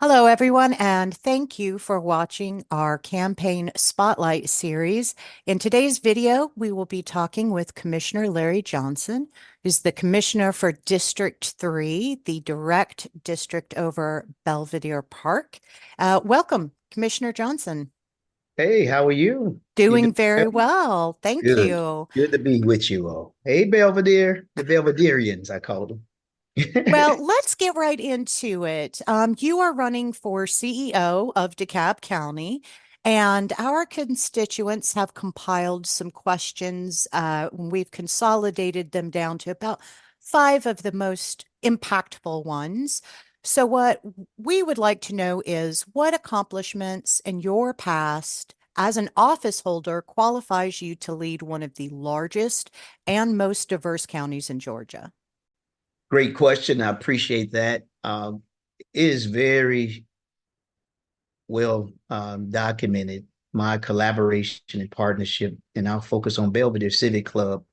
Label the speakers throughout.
Speaker 1: Hello, everyone, and thank you for watching our campaign spotlight series. In today's video, we will be talking with Commissioner Larry Johnson, who's the Commissioner for District 3, the direct district over Belvedere Park. Welcome, Commissioner Johnson.
Speaker 2: Hey, how are you? You
Speaker 1: Doing
Speaker 2: doing
Speaker 1: very
Speaker 2: well?
Speaker 1: well. Thank
Speaker 2: Good.
Speaker 1: you.
Speaker 2: Good to be with you all. Hey, Belvedere, the Belvedereans, I called them.
Speaker 1: Well, let's get right into it. You are running for CEO of DeKalb County, and our constituents have compiled some questions. We've consolidated them down to about five of the most impactful ones. So, what we would like to know is what accomplishments in your past as an office holder qualifies you to lead one of the largest and most diverse counties in Georgia?
Speaker 2: Great question. I appreciate that. It is very well documented, my collaboration and partnership, and our focus on Belvedere Civic Club.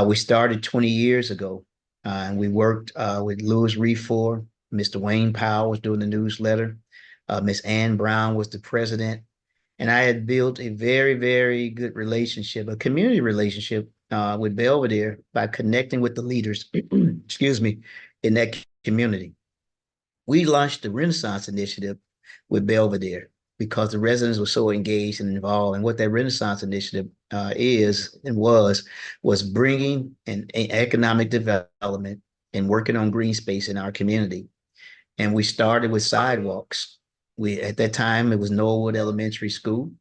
Speaker 2: We started 20 years ago, and we worked with Louis Refor. Mr. Wayne Powell was doing the newsletter. Miss Ann Brown was the president. And I had built a very, very good relationship, a community relationship with Belvedere by connecting with the leaders, excuse me, in that community. We launched the Renaissance Initiative with Belvedere because the residents were so engaged and involved. And what that Renaissance Initiative is and was bringing an economic development and working on green space in our community. And we started with sidewalks. We at that time it was Norwood Elementary School,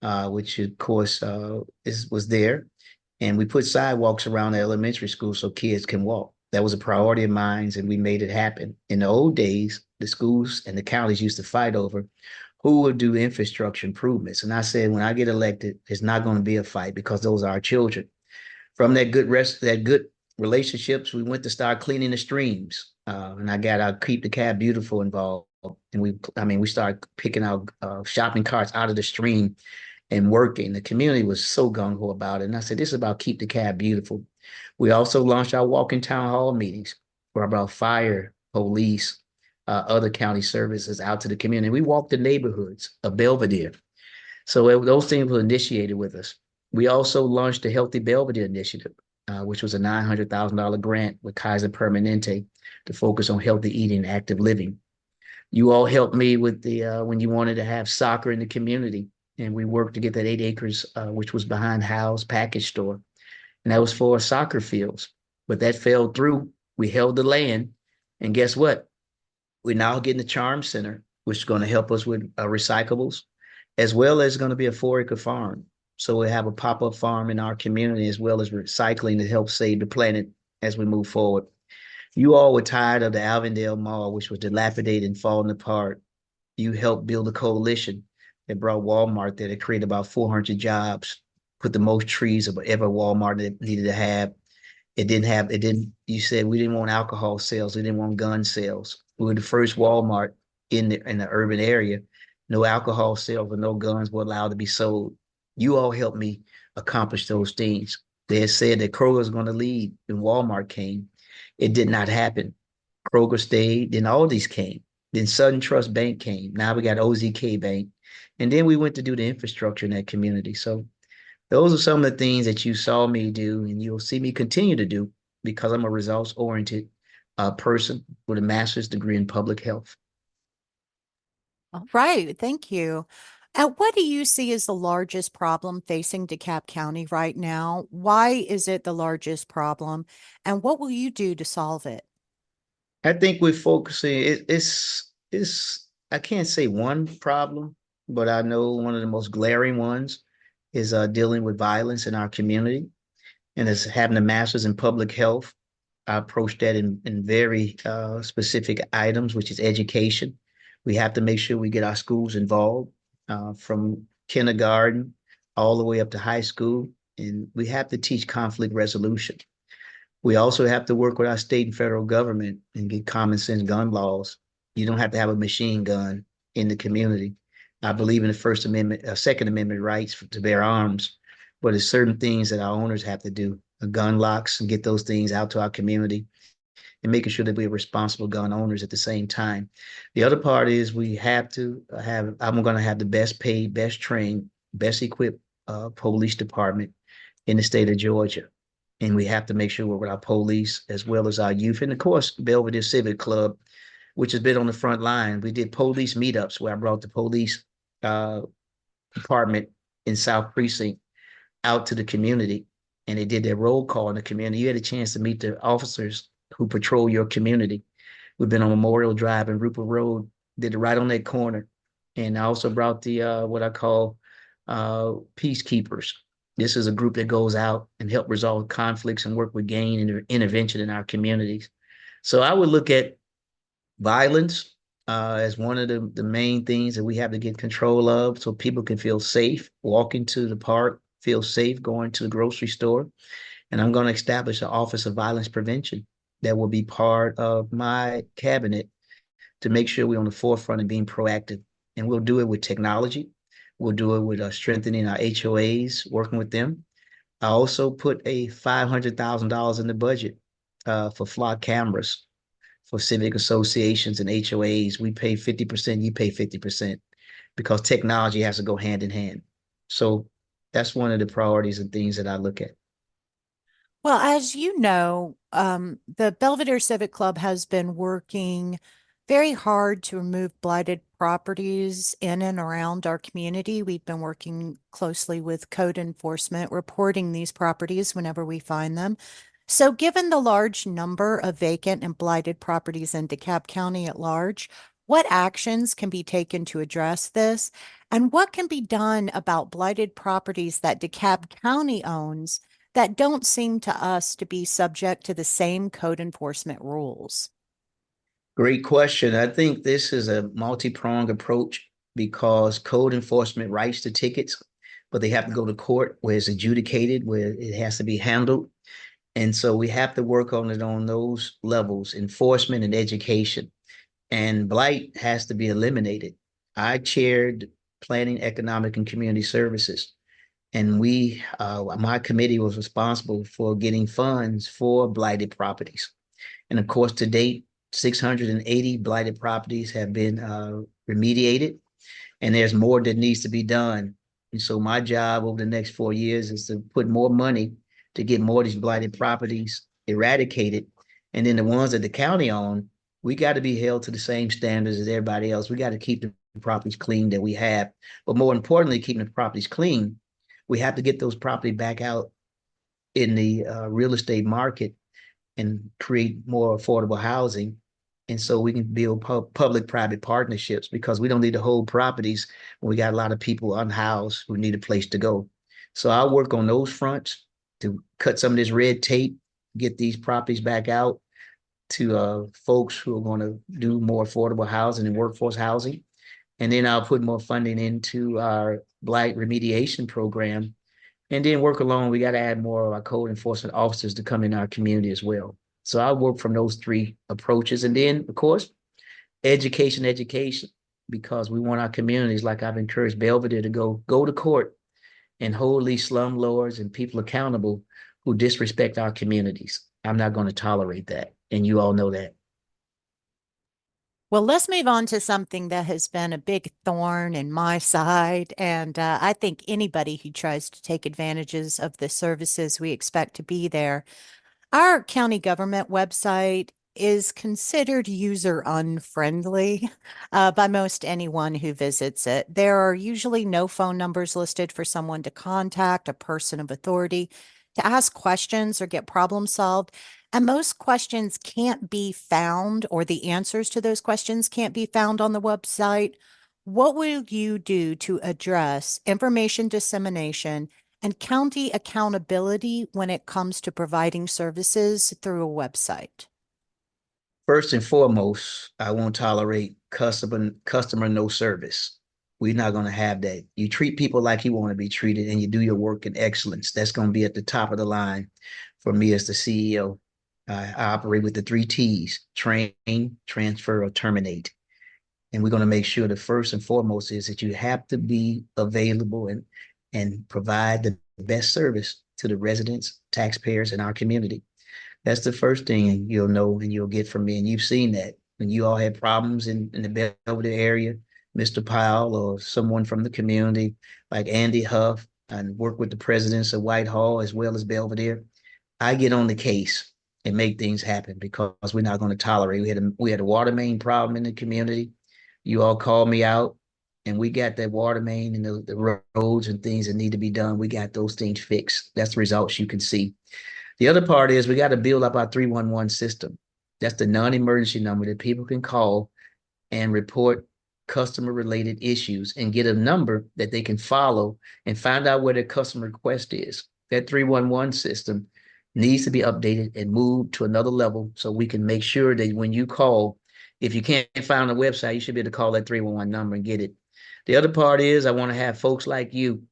Speaker 2: which of course was there, and we put sidewalks around the elementary school so kids can walk. That was a priority of mine, and we made it happen. In the old days, the schools and the counties used to fight over who would do infrastructure improvements. And I said, when I get elected, it's not going to be a fight because those are our children. From that good relationships, we went to start cleaning the streams, and I got our Keep DeKalb Beautiful involved. And we started picking out shopping carts out of the stream and working. The community was so gung ho about it. And I said, this is about Keep DeKalb Beautiful. We also launched our walking town hall meetings for about fire, police, other county services out to the community. We walked the neighborhoods of Belvedere. So those things were initiated with us. We also launched the Healthy Belvedere Initiative, which was a $900,000 grant with Kaiser Permanente to focus on healthy eating and active living. You all helped me with the when you wanted to have soccer in the community, and we worked to get that 8 acres, which was behind Howe's package store, and that was for soccer fields. But that fell through. We held the land, and guess what? We're now getting the Charm Center, which is going to help us with recyclables, as well as going to be a 4 acre farm. So we have a pop up farm in our community, as well as recycling to help save the planet as we move forward. You all were tired of the Avondale Mall, which was dilapidated and falling apart. You helped build a coalition that brought Walmart there to create about 400 jobs, put the most trees of ever Walmart needed to have. You said we didn't want alcohol sales. We didn't want gun sales. We were the first Walmart in the urban area. No alcohol sales or no guns were allowed to be sold. You all helped me accomplish those things. They had said that Kroger was going to lead and Walmart came. It did not happen. Kroger stayed, then all these came. Then Southern Trust Bank came. Now we got OZK Bank. And then we went to do the infrastructure in that community. So those are some of the things that you saw me do, and you'll see me continue to do because I'm a results-oriented person with a master's degree in public health.
Speaker 1: All right, thank you. What do you see as the largest problem facing DeKalb County right now? Why is it the largest problem? And what will you do to solve it?
Speaker 2: I think we're focusing, it's I can't say one problem, but I know one of the most glaring ones is dealing with violence in our community. And as having a master's in public health, I approach that in very specific items, which is education. We have to make sure we get our schools involved from kindergarten all the way up to high school. And we have to teach conflict resolution. We also have to work with our state and federal government and get common sense gun laws. You don't have to have a machine gun in the community. I believe in the First Amendment, Second Amendment rights to bear arms, but there's certain things that our owners have to do, gun locks, and get those things out to our community. and making sure that we're responsible gun owners at the same time. The other part is we have to have, I'm going to have the best paid, best trained, best equipped police department in the state of Georgia. And we have to make sure we're with our police as well as our youth. And of course, Belvedere Civic Club, which has been on the front line. We did police meetups where I brought the police uh, department in South Precinct out to the community, and they did their roll call in the community. You had a chance to meet the officers who patrol your community. We've been on Memorial Drive and Rupert Road, did it right on that corner. And I also brought the what I call peacekeepers. This is a group that goes out and help resolve conflicts and work with gang and intervention in our communities. So I would look at violence as one of the main things that we have to get control of so people can feel safe walking to the park, feel safe going to the grocery store. And I'm going to establish an Office of Violence Prevention that will be part of my cabinet to make sure we're on the forefront of being proactive. And we'll do it with technology. We'll do it with strengthening our HOAs, working with them. I also put a $500,000 in the budget for flock cameras for civic associations and HOAs. We pay 50%, you pay 50% because technology has to go hand in hand. So that's one of the priorities and things that I look at.
Speaker 1: Well, as you know, the Belvedere Civic Club has been working very hard to remove blighted properties in and around our community. We've been working closely with code enforcement, reporting these properties whenever we find them. So, given the large number of vacant and blighted properties in DeKalb County at large, what actions can be taken to address this? And what can be done about blighted properties that DeKalb County owns that don't seem to us to be subject to the same code enforcement rules?
Speaker 2: Great question. I think this is a multi-pronged approach because code enforcement writes the tickets, but they have to go to court where it's adjudicated, where it has to be handled. And so we have to work on it on those levels, enforcement and education. And blight has to be eliminated. I chaired Planning, Economic, and Community Services. And my committee was responsible for getting funds for blighted properties. And of course, to date, 680 blighted properties have been remediated, and there's more that needs to be done. And so my job over the next 4 years is to put more money to get more of these blighted properties eradicated. And then the ones that the county own, we got to be held to the same standards as everybody else. We got to keep the properties clean that we have. But more importantly, keeping the properties clean, we have to get those property back out in the real estate market and create more affordable housing. And so we can build public-private partnerships because we don't need to hold properties when we got a lot of people unhoused who need a place to go. So I'll work on those fronts to cut some of this red tape, get these properties back out to folks who are going to do more affordable housing and workforce housing. And then I'll put more funding into our blight remediation program. And then work along, we got to add more of our code enforcement officers to come in our community as well. So I work from those three approaches. And then, of course, education, because we want our communities, like I've encouraged Belvedere to go to court and hold these slum lords and people accountable who disrespect our communities. I'm not going to tolerate that. And you all know that.
Speaker 1: Well, let's move on to something that has been a big thorn in my side. And I think anybody who tries to take advantages of the services we expect to be there. Our county government website is considered user unfriendly by most anyone who visits it. There are usually no phone numbers listed for someone to contact, a person of authority, to ask questions or get problems solved. And most questions can't be found, or the answers to those questions can't be found on the website. What will you do to address information dissemination and county accountability when it comes to providing services through a website?
Speaker 2: First and foremost, I won't tolerate customer no service. We're not going to have that. You treat people like you want to be treated and you do your work in excellence. That's going to be at the top of the line for me as the CEO. I operate with the three T's: train, transfer, or terminate. And we're going to make sure the first and foremost is that you have to be available and provide the best service to the residents, taxpayers in our community. That's the first thing you'll know and you'll get from me. And you've seen that when you all had problems in the Belvedere area, Mr. Powell or someone from the community like Andy Huff and work with the presidents of Whitehall as well as Belvedere. I get on the case and make things happen because we're not going to tolerate. We had a water main problem in the community. You all called me out, and we got that water main and the roads and things that need to be done. We got those things fixed. That's the results you can see. The other part is we got to build up our 311 system. That's the non-emergency number that people can call and report customer related issues and get a number that they can follow and find out where their customer request is. That 311 system needs to be updated and moved to another level so we can make sure that when you call, if you can't find a website, you should be able to call that 311 number and get it. The other part is I want to have folks like you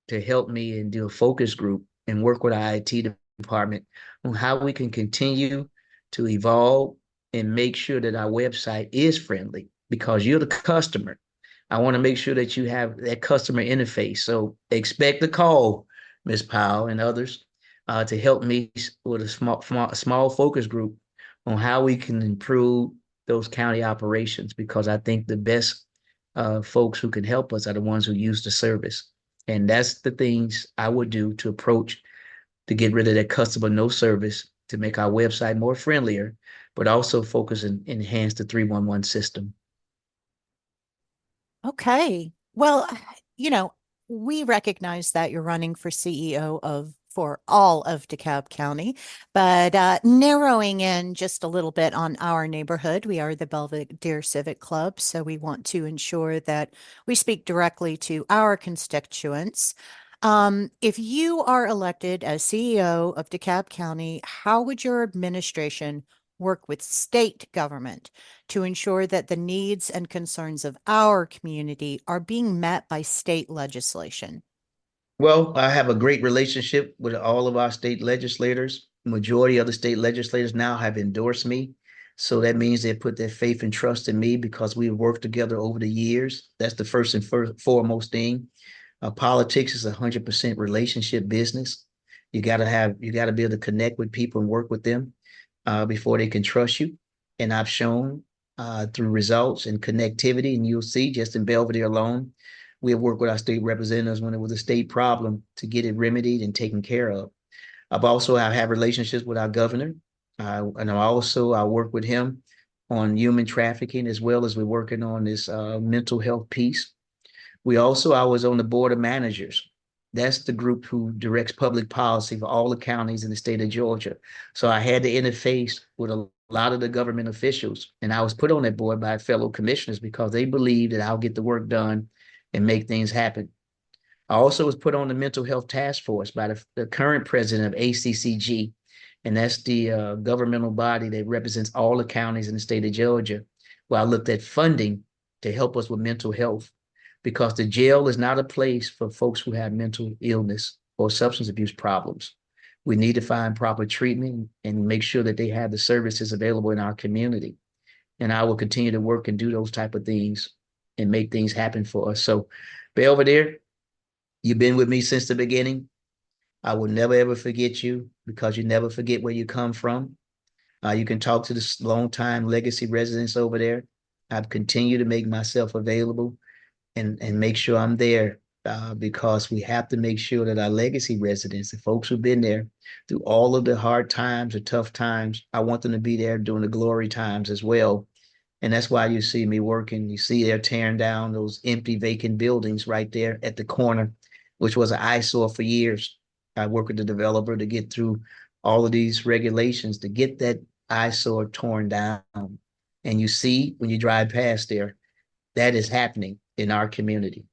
Speaker 2: to help me and do a focus group and work with our IT department on how we can continue to evolve and make sure that our website is friendly because you're the customer. I want to make sure that you have that customer interface. So expect the call, Ms. Powell and others, to help me with a small focus group on how we can improve those county operations because I think the best folks who can help us are the ones who use the service. And that's the things I would do to approach to get rid of that customer no service, to make our website more friendlier, but also focus and enhance the 311 system.
Speaker 1: Okay. Well, you know, we recognize that you're running for CEO of for all of DeKalb County, but narrowing in just a little bit on our neighborhood, we are the Belvedere Civic Club, so we want to ensure that we speak directly to our constituents. If you are elected as CEO of DeKalb County, how would your administration work with state government to ensure that the needs and concerns of our community are being met by state legislation?
Speaker 2: Well, I have a great relationship with all of our state legislators. Majority of the state legislators now have endorsed me. So that means they put their faith and trust in me because we've worked together over the years. That's the first and foremost thing. Politics is 100% relationship business. You got to be able to connect with people and work with them before they can trust you. And I've shown through results and connectivity, and you'll see just in Belvedere alone, we have worked with our state representatives when it was a state problem to get it remedied and taken care of. I have relationships with our governor, and I work with him on human trafficking as well as we're working on this mental health piece. I was on the board of managers. That's the group who directs public policy for all the counties in the state of Georgia. So I had to interface with a lot of the government officials, and I was put on that board by fellow commissioners because they believe that I'll get the work done and make things happen. I also was put on the mental health task force by the current president of ACCG, and that's the governmental body that represents all the counties in the state of Georgia, where I looked at funding to help us with mental health because the jail is not a place for folks who have mental illness or substance abuse problems. We need to find proper treatment and make sure that they have the services available in our community. And I will continue to work and do those type of things and make things happen for us. So, Belvedere, you've been with me since the beginning. I will never ever forget you because you never forget where you come from. You can talk to the longtime legacy residents over there. I've continued to make myself available and make sure I'm there because we have to make sure that our legacy residents, the folks who've been there through all of the hard times, the tough times, I want them to be there during the glory times as well. And that's why you see me working. You see they're tearing down those empty, vacant buildings right there at the corner, which was an eyesore for years. I worked with the developer to get through all of these regulations to get that eyesore torn down. And you see when you drive past there, that is happening in our community.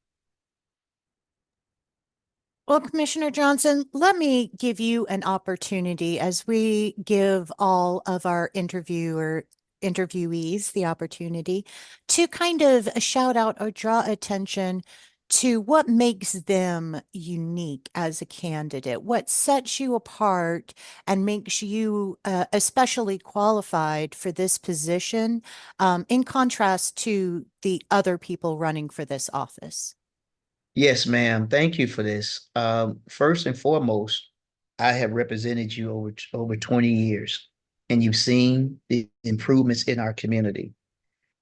Speaker 1: Well, Commissioner Johnson, let me give you an opportunity as we give all of our interviewees the opportunity to kind of shout out or draw attention to what makes them unique as a candidate, what sets you apart and makes you especially qualified for this position, in contrast to the other people running for this office.
Speaker 2: Yes, ma'am. Thank you for this. First and foremost, I have represented you over 20 years, and you've seen the improvements in our community.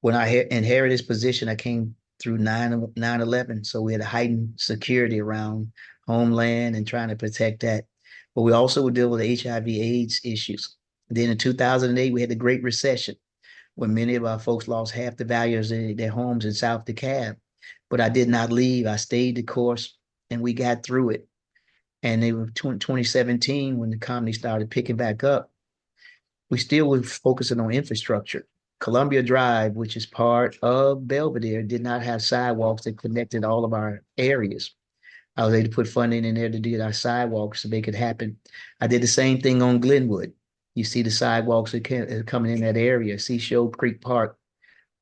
Speaker 2: When I inherited this position, I came through 9/11, so we had a heightened security around homeland and trying to protect that. But we also would deal with the HIV/AIDS issues. Then in 2008, we had the Great Recession, when many of our folks lost half the values of their homes in South DeKalb. But I did not leave. I stayed the course, and we got through it. And they were 2017 when the economy started picking back up. We still were focusing on infrastructure. Columbia Drive, which is part of Belvedere, did not have sidewalks that connected all of our areas. I was able to put funding in there to do our sidewalks to make it happen. I did the same thing on Glenwood. You see the sidewalks that are coming in that area. See Show Creek Park,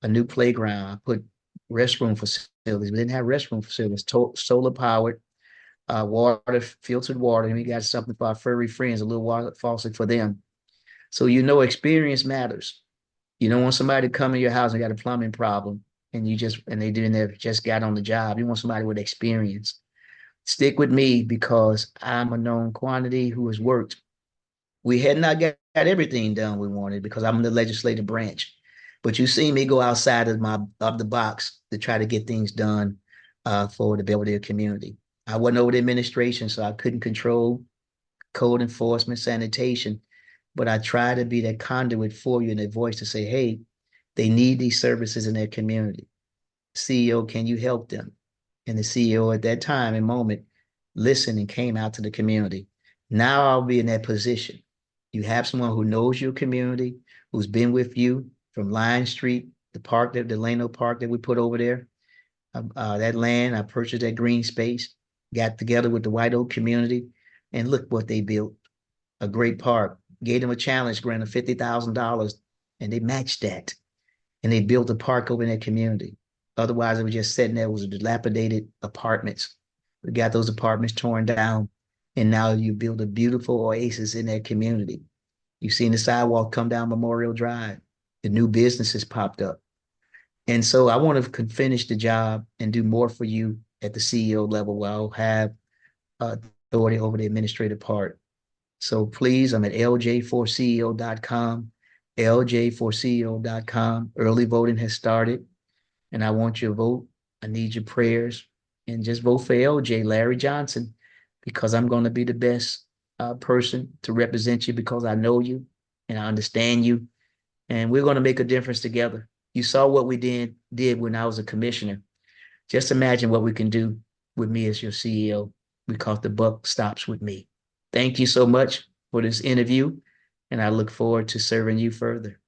Speaker 2: a new playground. I put restroom facilities. We didn't have restroom facilities. Solar powered, water, filtered water, and we got something for our furry friends, a little water faucet for them. So experience matters. You don't want somebody to come in your house and got a plumbing problem, and they didn't have just got on the job. You want somebody with experience. Stick with me because I'm a known quantity who has worked. We had not got everything done we wanted because I'm in the legislative branch. But you see me go outside of the box to try to get things done for the Belvedere community. I wasn't over the administration, so I couldn't control code enforcement, sanitation, but I try to be that conduit for you and that voice to say, hey, they need these services in their community. CEO, can you help them? And the CEO at that time and moment listened and came out to the community. Now I'll be in that position. You have someone who knows your community, who's been with you from Line Street, the Delano Park that we put over there. That land, I purchased that green space, got together with the White Oak community, and look what they built. A great park, gave them a challenge grant of $50,000, and they matched that. And they built a park over in that community. Otherwise, it was just sitting there, it was dilapidated apartments. We got those apartments torn down, and now you build a beautiful oasis in that community. You've seen the sidewalk come down Memorial Drive. The new businesses popped up. And so I want to finish the job and do more for you at the CEO level while I'll have authority over the administrative part. So please, I'm at lj4ceo.com, lj4ceo.com. Early voting has started, and I want your vote. I need your prayers, and just vote for LJ, Larry Johnson, because I'm going to be the best person to represent you because I know you and I understand you, and we're going to make a difference together. You saw what we did when I was a commissioner. Just imagine what we can do with me as your CEO because the buck stops with me. Thank you so much for this interview, and I look forward to serving you further.